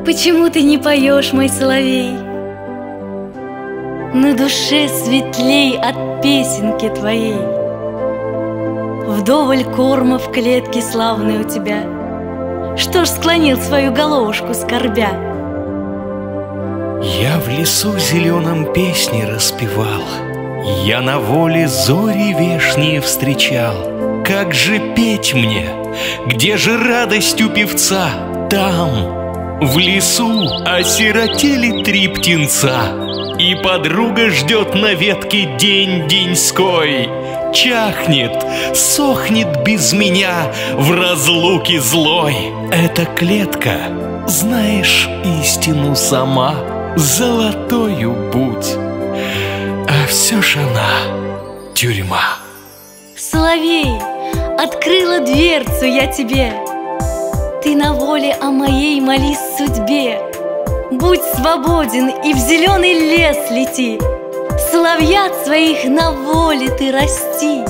Почему ты не поешь, мой соловей? На душе светлей от песенки твоей. Вдоволь корма в клетке славной у тебя. Что ж склонил свою головушку, скорбя? Я в лесу зеленом песни распевал, я на воле зори вешние встречал. Как же петь мне? Где же радость у певца? Там, в лесу, осиротели 3 птенца, и подруга ждет на ветке день деньской. Чахнет, сохнет без меня в разлуке злой. Эта клетка, знаешь истину сама, золотою будь, а все ж она тюрьма. Соловей, открыла дверцу я тебе. Ты на воле о моей молись судьбе. Будь свободен и в зеленый лес лети. Соловьят своих на воле ты расти.